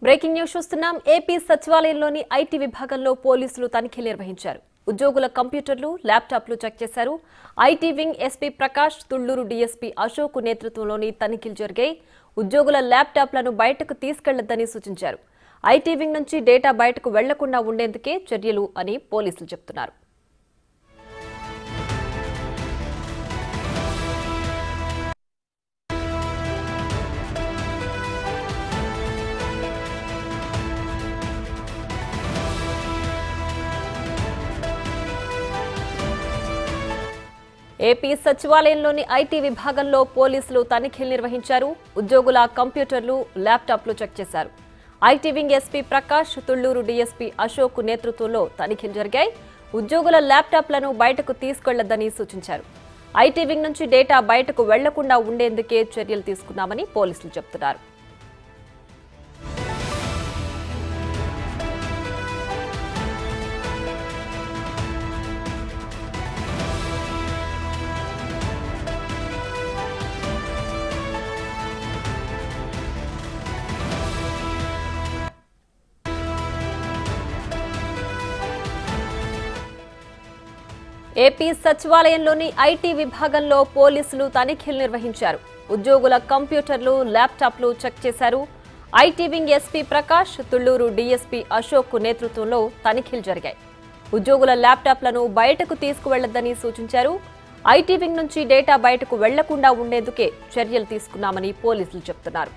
Breaking news చూస్తున్నాం. AP సచివాలయంలోని IT విభాగంలో పోలీసులు తనిఖీలు నిర్వహించారు. ఉద్యోగుల కంప్యూటర్లు, ల్యాప్టాప్లు చెక్ చేశారు. IT wing SP Prakash, Tulluru DSP Ashok నేతృత్వంలోని తనిఖీలు జరిగాయి. ఉద్యోగుల ల్యాప్టాప్లను బయటకు తీసుకెళ్లొద్దని సూచించారు. ఐటీ వింగ్ నుంచి డేటా బయటకు వెళ్లకుండా ఉండేందుకే చర్యలు అని పోలీసులు చెబుతున్నారు. ఏపీ సచివాలయంలోని ఐటీ విభాగంలో పోలీసులు తనిఖీలు నిర్వహించారు. ఉద్యోగుల కంప్యూటర్లు, ల్యాప్టాప్లు చెక్ చేశారు. IT wing SP Prakash, Tulluru DSP Ashok నేతృత్వంలో తనిఖీలు జరిగాయి. ఉద్యోగుల ల్యాప్టాప్లను బయటకు తీసుకెళ్లొద్దని సూచించారు. ఐటీ వింగ్ నుంచి డేటా బయటకు వెళ్లకుండా ఉండేందుకే చర్యలు తీసుకున్నామని పోలీసులు చెబుతున్నారు. ఏపీ సచివాలయంలోని ఐటీ విభాగంలో పోలీసులు తనిఖీలు నిర్వహించారు. ఉద్యోగుల కంప్యూటర్లు, ల్యాప్టాప్లు చెక్ చేశారు. IT wing SP Prakash, Tulluru DSP Ashok నేతృత్వంలో తనిఖీలు జరిగాయి. ఉద్యోగుల ల్యాప్టాప్లను బయటకు తీసుకువెళ్లొద్దని సూచించారు. ఐటీ వింగ్ నుంచి డేటా బయటకు వెళ్లకుండా ఉండేందుకే చర్యలు తీసుకున్నామని పోలీసులు చెబుతున్నారు.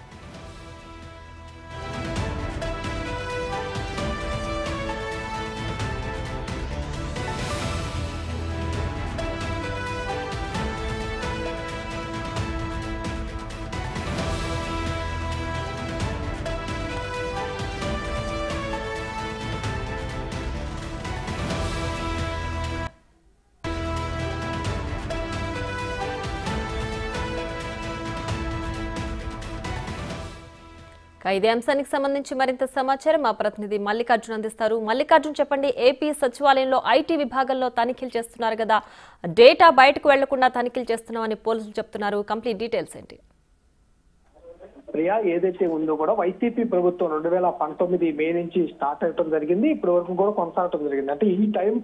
ఇదే అంశానికి సంబంధించి మరింత సమాచారం మా ప్రతినిధి మల్లికార్జున్ అందిస్తారు. మల్లికార్జున్, చెప్పండి, ఏపీ సచివాలయంలో ఐటీ విభాగంలో తనిఖీలు చేస్తున్నారు కదా, డేటా బయటకు వెళ్లకుండా తనిఖీలు చేస్తున్నామని పోలీసులు చెప్తున్నారు. కంప్లీట్ డీటెయిల్స్ ఏంటి? ప్రియా, ఏదైతే ఉందో కూడా వైసీపీ ప్రభుత్వం 2019 మే నుంచి స్టార్ట్ అవడం జరిగింది. ఇప్పటి వరకు కూడా కొనసాగడం జరిగింది. అంటే ఈ టైం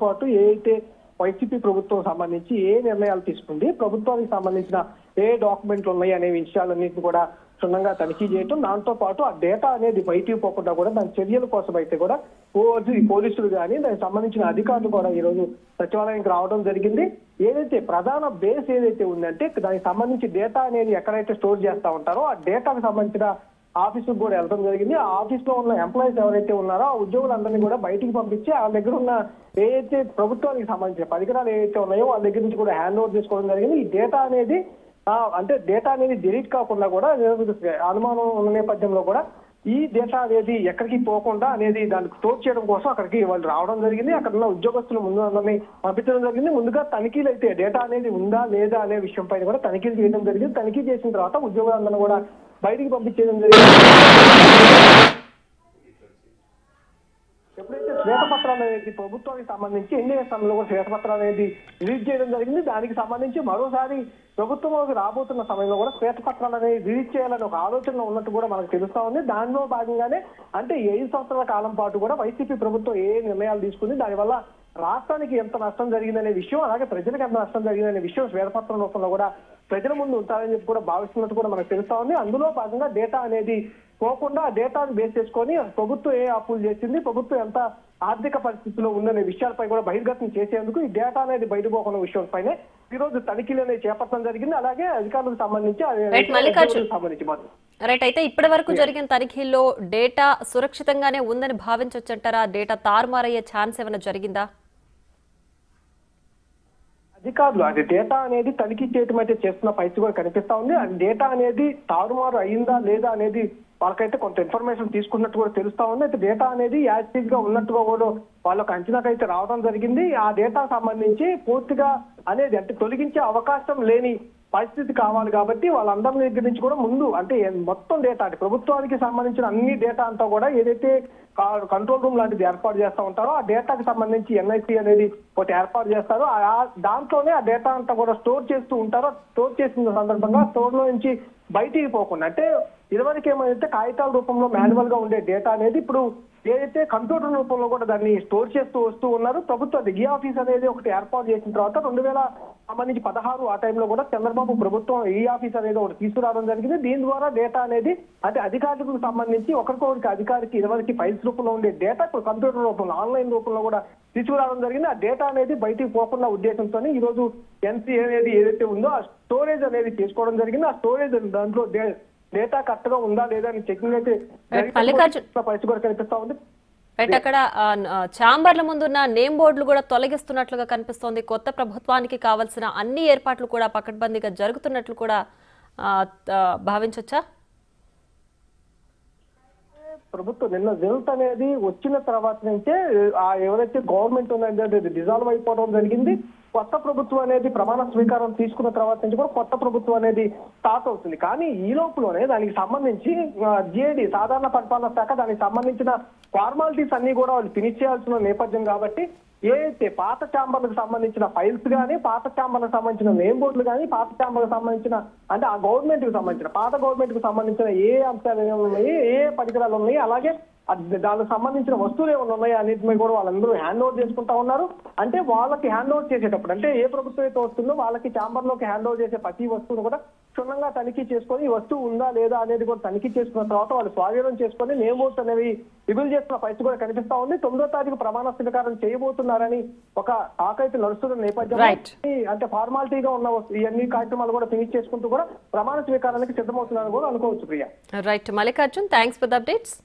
పాటు ఏదైతే వైసీపీ ప్రభుత్వం సంబంధించి ఏ నిర్ణయాలు తీసుకుంది, ప్రభుత్వానికి సంబంధించిన ఏ డాక్యుమెంట్లు ఉన్నాయి అనే విషయాలన్నింటినీ కూడా క్షుణ్ణంగా తనిఖీ చేయటం, దాంతో పాటు ఆ డేటా అనేది బయటికి పోకుండా కూడా దాని చర్యల కోసం అయితే కూడా పోలీసులు కానీ దానికి సంబంధించిన అధికారులు కూడా ఈ రోజు సచివాలయానికి రావడం జరిగింది. ఏదైతే ప్రధాన బేస్ ఏదైతే ఉందంటే దానికి సంబంధించి డేటా అనేది ఎక్కడైతే స్టోర్ చేస్తా ఉంటారో ఆ డేటాకు సంబంధించిన ఆఫీసుకు కూడా వెళ్ళడం జరిగింది. ఆ ఆఫీస్ లో ఉన్న ఎంప్లాయీస్ ఎవరైతే ఉన్నారో ఆ ఉద్యోగులందరినీ కూడా బయటికి పంపించి ఆ దగ్గర ఉన్న ఏదైతే ప్రభుత్వానికి సంబంధించిన పరికరాలు ఏవైతే ఉన్నాయో వాళ్ళ దగ్గర నుంచి కూడా హ్యాండ్ ఓవర్ చేసుకోవడం జరిగింది. ఈ డేటా అనేది డేటా అనేది డిలీట్ కాకుండా కూడా అనుమానం ఉన్న నేపథ్యంలో కూడా ఈ డేటా అనేది ఎక్కడికి పోకుండా అనేది దానికి స్టోర్ చేయడం కోసం అక్కడికి వాళ్ళు రావడం జరిగింది. అక్కడ ఉన్న ఉద్యోగస్తులు ముందు అందరినీ పంపించడం జరిగింది. ముందుగా తనిఖీలు అయితే డేటా అనేది ఉందా లేదా అనే విషయం పైన కూడా తనిఖీలు చేయడం జరిగింది. తనిఖీ చేసిన తర్వాత ఉద్యోగులందరినీ కూడా బయటికి పంపించడం జరిగింది. ఎప్పుడైతే శ్వేతపత్రాలు అనేది ప్రభుత్వానికి సంబంధించి ఎన్నికల కూడా శ్వేతపత్రాలు అనేది రిలీజ్ చేయడం జరిగింది. దానికి సంబంధించి మరోసారి ప్రభుత్వంలోకి రాబోతున్న సమయంలో కూడా శ్వేతపత్రాలు అనేది రిలీజ్ చేయాలని ఒక ఆలోచన ఉన్నట్టు కూడా మనకు తెలుస్తా ఉంది. దానిలో భాగంగానే అంటే 5 సంవత్సరాల కాలం పాటు కూడా వైసీపీ ప్రభుత్వం ఏ నిర్ణయాలు తీసుకుంది, దానివల్ల రాష్ట్రానికి ఎంత నష్టం జరిగిందనే విషయం, అలాగే ప్రజలకు ఎంత నష్టం జరిగిందనే విషయం శ్వేతపత్రం రూపంలో కూడా ప్రజల ముందు ఉంటారని చెప్పి కూడా భావిస్తున్నట్టు కూడా మనకు తెలుస్తా ఉంది. అందులో భాగంగా డేటా అనేది పోకుండా ఆ డేటాను బేస్ చేసుకొని ప్రభుత్వం ఏ అప్పులు చేసింది, ప్రభుత్వం ఎంత ఆర్థిక పరిస్థితిలో ఉందనే విషయాలపై కూడా బహిర్గతం చేసేందుకు ఈ డేటా అనేది బయటపోకున్న విషయంపైనే ఈ రోజు తనిఖీలు అనేది చేపట్టడం జరిగింది. అలాగే అధికారులకు సంబంధించి అయితే ఇప్పటి వరకు జరిగిన తనిఖీల్లో డేటా సురక్షితంగానే ఉందని భావించొచ్చంటారా? డేటా తారుమారయ్యే ఛాన్స్ ఏమైనా జరిగిందా? అధికారులు అది డేటా అనేది తనిఖీ చేయడం అయితే చేస్తున్న పరిస్థితి కూడా కనిపిస్తా ఉంది. అది డేటా అనేది తారుమారు అయిందా లేదా అనేది వాళ్ళకైతే కొంత ఇన్ఫర్మేషన్ తీసుకున్నట్టు కూడా తెలుస్తా ఉంది. అయితే డేటా అనేది యాక్టివ్ గా ఉన్నట్టుగా కూడా వాళ్ళకు అంచనాకైతే రావడం జరిగింది. ఆ డేటా సంబంధించి పూర్తిగా అనేది అంటే తొలగించే అవకాశం లేని పరిస్థితి కావాలి కాబట్టి వాళ్ళందరి దగ్గర నుంచి కూడా ముందు అంటే మొత్తం డేటా అంటే ప్రభుత్వానికి సంబంధించిన అన్ని డేటా అంతా కూడా ఏదైతే కంట్రోల్ రూమ్ లాంటిది ఏర్పాటు చేస్తూ ఉంటారో ఆ డేటాకి సంబంధించి ఎన్ఐసి అనేది ఒకటి ఏర్పాటు చేస్తారో దాంట్లోనే ఆ డేటా అంతా కూడా స్టోర్ చేస్తూ ఉంటారో. స్టోర్ చేసిన సందర్భంగా స్టోర్ లో నుంచి బయటికి పోకుండా అంటే ఇదివరకు ఏమైతే కాగితాల రూపంలో మాన్యువల్ గా ఉండే డేటా అనేది ఇప్పుడు ఏదైతే కంప్యూటర్ రూపంలో కూడా దాన్ని స్టోర్ చేస్తూ వస్తూ ఉన్నారు. ప్రభుత్వం ఈ ఆఫీస్ అనేది ఒకటి ఏర్పాటు చేసిన తర్వాత 2016 ఆ టైంలో కూడా చంద్రబాబు ప్రభుత్వం ఈ ఆఫీస్ అనేది ఒకటి తీసుకురావడం జరిగింది. దీని ద్వారా డేటా అనేది అంటే అధికారులకు సంబంధించి ఒకరికొకరికి అధికారికి ఇదివరకు ఫైల్స్ రూపంలో ఉండే డేటా ఇప్పుడు కంప్యూటర్ రూపంలో ఆన్లైన్ రూపంలో కూడా తీసుకురావడం జరిగింది. ఆ డేటా అనేది బయటికి పోకుండా ఉద్దేశంతో ఈ రోజు ఎన్సీ అనేది ఏదైతే ఉందో ఆ స్టోరేజ్ అనేది చేసుకోవడం జరిగింది. ఆ స్టోరేజ్ దాంట్లో డేటా కరెక్ట్ గా ఉందా లేదా అని చెకింగ్ అయితే పరిస్థితి కూడా కనిపిస్తా ఉంది. రైట్, అక్కడ ఛాంబర్ల ముందున్న నేమ్ బోర్డులు కూడా తొలగిస్తున్నట్లుగా కనిపిస్తోంది. కొత్త ప్రభుత్వానికి కావాల్సిన అన్ని ఏర్పాట్లు కూడా పకడ్బందీగా జరుగుతున్నట్లు కూడా భావించొచ్చా? ప్రభుత్వం నిన్న రిజల్ట్ అనేది వచ్చిన తర్వాత నుంచే ఎవరైతే గవర్నమెంట్ ఉన్నది డిజాల్వ్ అయిపోవడం జరిగింది. కొత్త ప్రభుత్వం అనేది ప్రమాణ స్వీకారం తీసుకున్న తర్వాత నుంచి కూడా కొత్త ప్రభుత్వం అనేది స్టార్ట్ అవుతుంది. కానీ ఈ లోపలనే దానికి సంబంధించి జిఏడి సాధారణ పరిపాలన శాఖ దానికి సంబంధించిన ఫార్మాలిటీస్ అన్ని కూడా వాళ్ళు ఫినిష్ చేయాల్సిన నేపథ్యం కాబట్టి ఏదైతే పాత ఛాంబర్లకు సంబంధించిన ఫైల్స్ కానీ పాత ఛాంబర్లకు సంబంధించిన నేమ్ బోర్డులు కానీ పాత ఛాంబర్లకు సంబంధించిన అంటే ఆ గవర్నమెంట్ కు సంబంధించిన పాత గవర్నమెంట్ కు సంబంధించిన ఏ అంశాలు ఉన్నాయి ఏ పరికరాలు ఉన్నాయి అలాగే దానికి సంబంధించిన వస్తువులు ఏమైనా ఉన్నాయి అన్నింటినీ కూడా వాళ్ళందరూ హ్యాండ్ ఓవర్ చేసుకుంటా ఉన్నారు. అంటే వాళ్ళకి హ్యాండ్ ఓవర్ చేసేటప్పుడు అంటే ఏ ప్రభుత్వం అయితే వస్తుందో వాళ్ళకి ఛాంబర్ లోకి హ్యాండ్ ఓవర్ చేసే ప్రతి వస్తువును కూడా క్షుణ్ణంగా తనిఖీ చేసుకొని ఈ వస్తువు ఉందా లేదా అనేది కూడా తనిఖీ చేసుకున్న తర్వాత వాళ్ళు స్వాధీనం చేసుకొని నేమ్ బోర్డ్స్ అనేవి రివీల్ చేస్తున్న పరిస్థితి కూడా కనిపిస్తా ఉంది. 9వ తారీఖు ప్రమాణ స్వీకారం చేయబోతున్నారని ఒక ఆకైతే నడుస్తున్న నేపథ్యంలో అంటే ఫార్మాలిటీగా ఉన్న ఇవన్నీ కార్యక్రమాలు కూడా ఫినిష్ చేసుకుంటూ కూడా ప్రమాణ స్వీకారానికి సిద్ధమవుతున్నారని కూడా అనుకోవచ్చు. Priya. Right Mallikarjun, thanks for the updates.